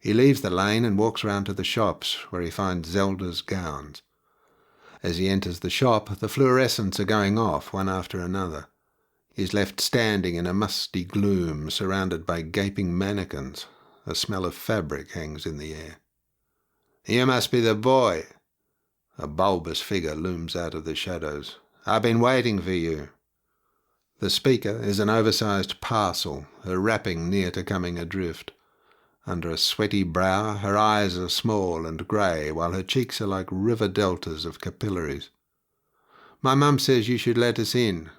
He leaves the lane and walks round to the shops, where he finds Zelda's gowns. As he enters the shop, the fluorescents are going off, one after another. He is left standing in a musty gloom, surrounded by gaping mannequins. A smell of fabric hangs in the air. "You must be the boy." A bulbous figure looms out of the shadows. "I've been waiting for you." The speaker is an oversized parcel, her wrapping near to coming adrift. Under a sweaty brow, her eyes are small and grey, while her cheeks are like river deltas of capillaries. "My mum says you should let us in."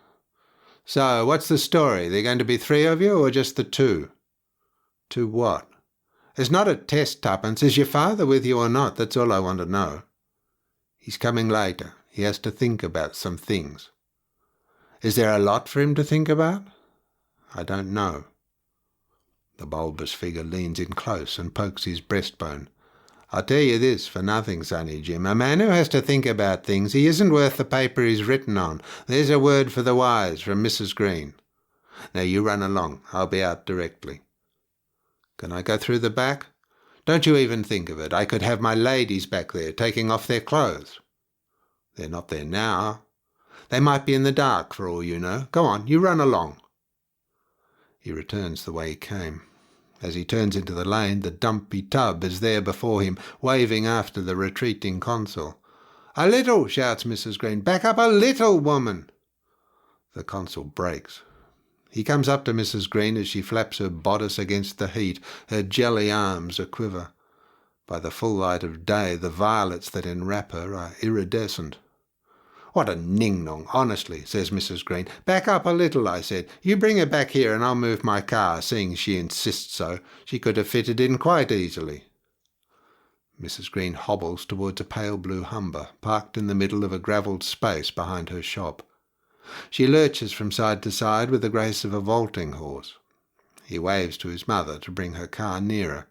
"So, what's the story? There going to be 3 of you, or just the 2? "2 what?" "It's not a test, Tuppence. Is your father with you or not? That's all I want to know." "He's coming later. He has to think about some things." "Is there a lot for him to think about?" "I don't know." The bulbous figure leans in close and pokes his breastbone. "I'll tell you this for nothing, Sonny Jim. A man who has to think about things, he isn't worth the paper he's written on. There's a word for the wise from Mrs. Green. Now you run along. I'll be out directly." "Can I go through the back?" "Don't you even think of it. I could have my ladies back there taking off their clothes." "They're not there now." "They might be in the dark for all you know. Go on, you run along." He returns the way he came. As he turns into the lane, the dumpy tub is there before him, waving after the retreating consul. "A little," shouts Mrs. Green. "Back up a little, woman." The consul breaks. He comes up to Mrs. Green as she flaps her bodice against the heat, her jelly arms a-quiver. By the full light of day, the violets that enwrap her are iridescent. "What a ning-nong, honestly," says Mrs. Green. "Back up a little, I said. You bring her back here and I'll move my car, seeing she insists so. She could have fitted in quite easily." Mrs. Green hobbles towards a pale blue Humber, parked in the middle of a gravelled space behind her shop. She lurches from side to side with the grace of a vaulting horse. He waves to his mother to bring her car nearer.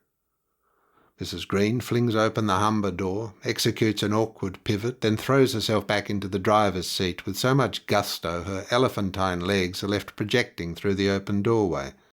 Mrs. Green flings open the Humber door, executes an awkward pivot, then throws herself back into the driver's seat with so much gusto her elephantine legs are left projecting through the open doorway.